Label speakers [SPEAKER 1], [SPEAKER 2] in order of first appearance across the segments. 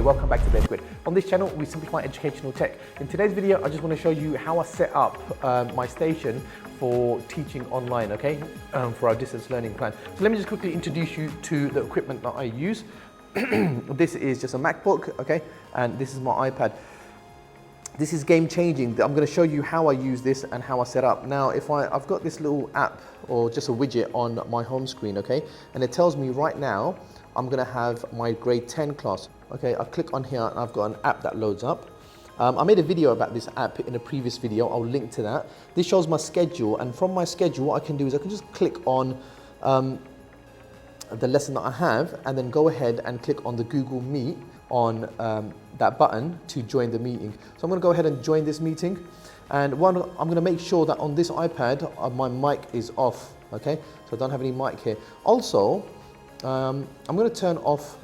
[SPEAKER 1] welcome back to BetQuid. On this channel, we simplify educational tech. In today's video, I just want to show you how I set up my station for teaching online, okay, for our distance learning plan. So let me just quickly introduce you to the equipment that I use. This is just a MacBook, okay, and this is my iPad. This is game changing. I'm going to show you how I use this and how I set up. Now, I've got this little app or just a widget on my home screen, okay, and it tells me right now I'm going to have my grade 10 class. Okay, I click on here and I've got an app that loads up. I made a video about this app in a previous video. I'll link to that. This shows my schedule, and from my schedule, what I can do is I can just click on the lesson that I have, and then go ahead and click on the Google Meet on that button to join the meeting. So I'm going to go ahead and join this meeting, and I'm going to make sure that on this iPad my mic is off. Okay, so I don't have any mic here. Also, I'm going to turn off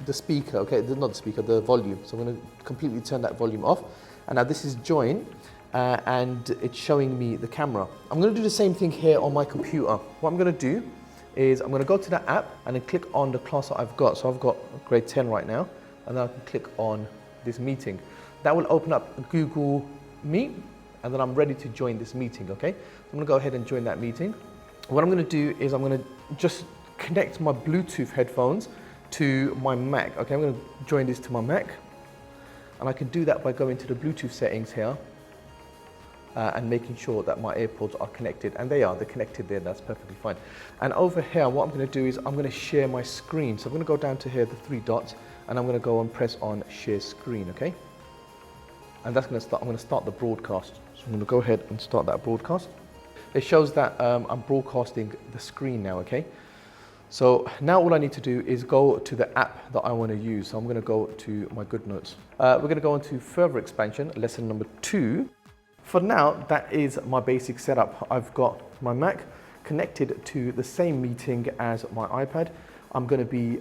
[SPEAKER 1] the speaker. Okay, not the speaker, the volume. So I'm going to completely turn that volume off. And now this is join, and it's showing me the camera. I'm going to do the same thing here on my computer. What I'm going to do is I'm going to go to that app and then click on the class that I've got. So I've got grade 10 right now, and then I can click on this meeting. That will open up Google Meet, and then I'm ready to join this meeting, okay? So I'm going to go ahead and join that meeting. What I'm going to do is I'm going to just connect my Bluetooth headphones to my Mac, okay? I'm going to join this to my Mac, and I can do that by going to the Bluetooth settings here and making sure that my AirPods are connected, and they're connected there. That's perfectly fine. And over here, what I'm going to do is I'm going to share my screen. So I'm going to go down to here, the three dots, and I'm going to go and press on share screen, okay? And that's going to start. I'm going to start the broadcast. So I'm going to go ahead and start that broadcast. It shows that I'm broadcasting the screen now, okay? So now all I need to do is go to the app that I want to use. So I'm going to go to my GoodNotes. We're going to go into further expansion, lesson number 2. For now, that is my basic setup. I've got my Mac connected to the same meeting as my iPad. I'm going to be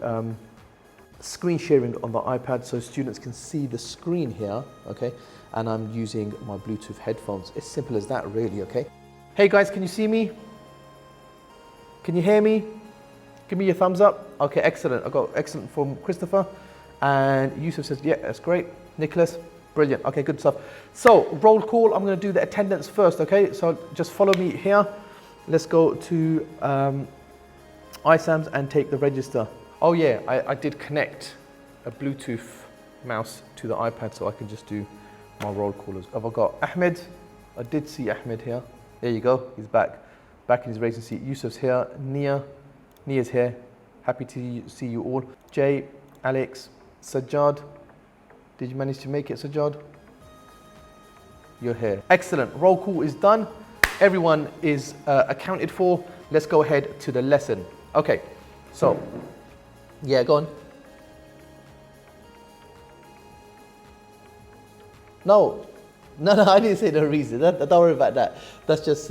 [SPEAKER 1] screen sharing on the iPad so students can see the screen here, okay? And I'm using my Bluetooth headphones. It's simple as that, really, okay? Hey guys, can you see me? Can you hear me? Give me your thumbs up. Okay, excellent. I got excellent from Christopher. And Yusuf says, yeah, that's great. Nicholas, brilliant. Okay, good stuff. So, roll call. I'm going to do the attendance first, okay? So, just follow me here. Let's go to iSAMS and take the register. Oh yeah, I did connect a Bluetooth mouse to the iPad, so I can just do my roll callers. Have I got Ahmed? I did see Ahmed here. There you go. He's back in his racing seat. Yusuf's here. Nia's here. Happy to see you all. Jay, Alex, Sajjad. Did you manage to make it, Sajjad? You're here. Excellent. Roll call is done. Everyone is accounted for. Let's go ahead to the lesson. Okay. So, yeah, go on. No, I didn't say no reason. Don't worry about that. That's just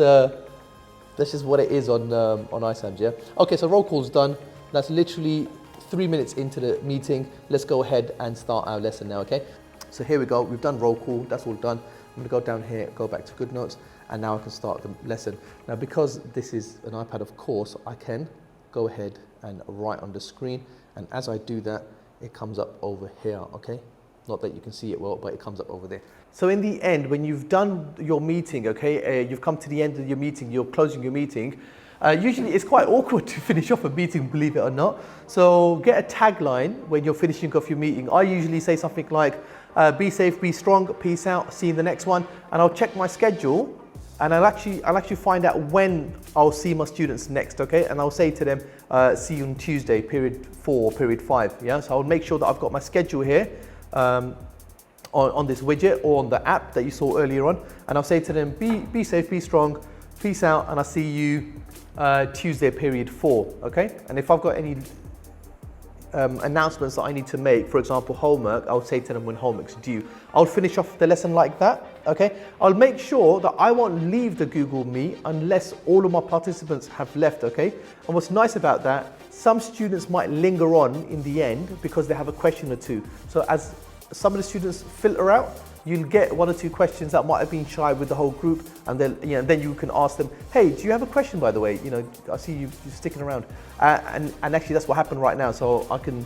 [SPEAKER 1] what it is on iSAMS, yeah? Okay, so roll call's done. That's literally 3 minutes into the meeting. Let's go ahead and start our lesson now, okay? So here we go. We've done roll call. That's all done. I'm going to go down here, go back to GoodNotes, and now I can start the lesson. Now, because this is an iPad, of course, I can go ahead and write on the screen. And as I do that, it comes up over here, okay? Not that you can see it well, but it comes up over there. So in the end, when you've done your meeting, okay, you've come to the end of your meeting, you're closing your meeting, usually it's quite awkward to finish off a meeting, believe it or not. So get a tagline when you're finishing off your meeting. I usually say something like, be safe, be strong, peace out, see you in the next one. And I'll check my schedule, and I'll actually find out when I'll see my students next, okay? And I'll say to them, see you on Tuesday, period 4, period 5, yeah? So I'll make sure that I've got my schedule here, on this widget or on the app that you saw earlier on, and I'll say to them, be safe, be strong, peace out, and I'll see you Tuesday, period 4, okay? And if I've got any announcements that I need to make, for example, homework, I'll say to them when homework's due. I'll finish off the lesson like that, okay? I'll make sure that I won't leave the Google Meet unless all of my participants have left, okay? And what's nice about that, some students might linger on in the end because they have a question or two. So as some of the students filter out, you'll get 1 or 2 questions that might have been shy with the whole group, and then you can ask them, hey, do you have a question, by the way? I see you're sticking around. And actually that's what happened right now. So I can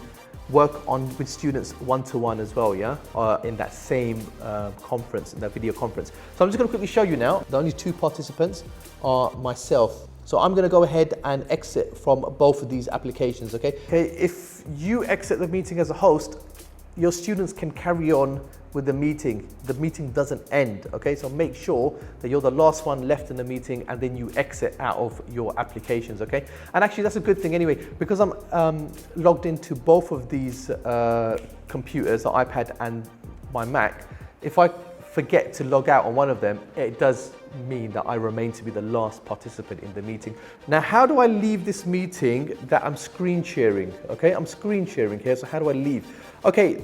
[SPEAKER 1] work on with students one-to-one as well, yeah, in that same conference, in that video conference. So I'm just going to quickly show you now. The only two participants are myself. So I'm going to go ahead and exit from both of these applications, okay? If you exit the meeting as a host, your students can carry on with the meeting. The meeting doesn't end, okay? So make sure that you're the last one left in the meeting and then you exit out of your applications, okay? And actually that's a good thing anyway, because I'm logged into both of these computers, the iPad and my Mac. If I forget to log out on one of them, it does mean that I remain to be the last participant in the meeting. Now, how do I leave this meeting that I'm screen sharing? Okay, I'm screen sharing here, so how do I leave? Okay,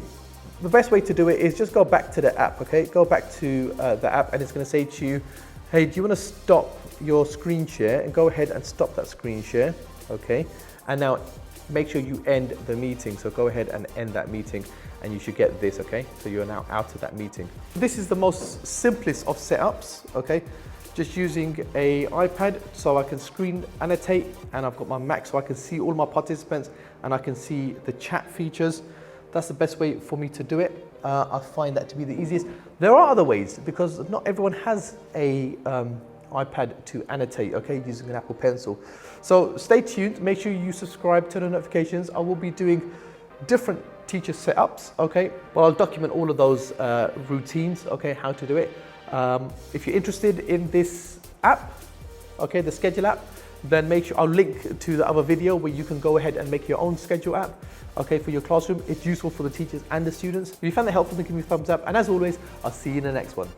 [SPEAKER 1] the best way to do it is just go back to the app, okay? Go back to the app and it's gonna say to you, hey, do you wanna stop your screen share? And go ahead and stop that screen share, okay? And now make sure you end the meeting. So go ahead and end that meeting and you should get this, okay? So you're now out of that meeting. This is the most simplest of setups, okay? Just using a iPad so I can screen annotate, and I've got my Mac so I can see all my participants and I can see the chat features. That's the best way for me to do it. I find that to be the easiest. There are other ways because not everyone has a iPad to annotate, okay, using an Apple Pencil. So stay tuned, make sure you subscribe to the notifications. I will be doing different teacher setups, okay, but I'll document all of those routines, okay, how to do it. If you're interested in this app, okay, the schedule app, then make sure I'll link to the other video where you can go ahead and make your own schedule app, okay, for your classroom. It's useful for the teachers and the students. If you found that helpful, then give me a thumbs up. And as always, I'll see you in the next one.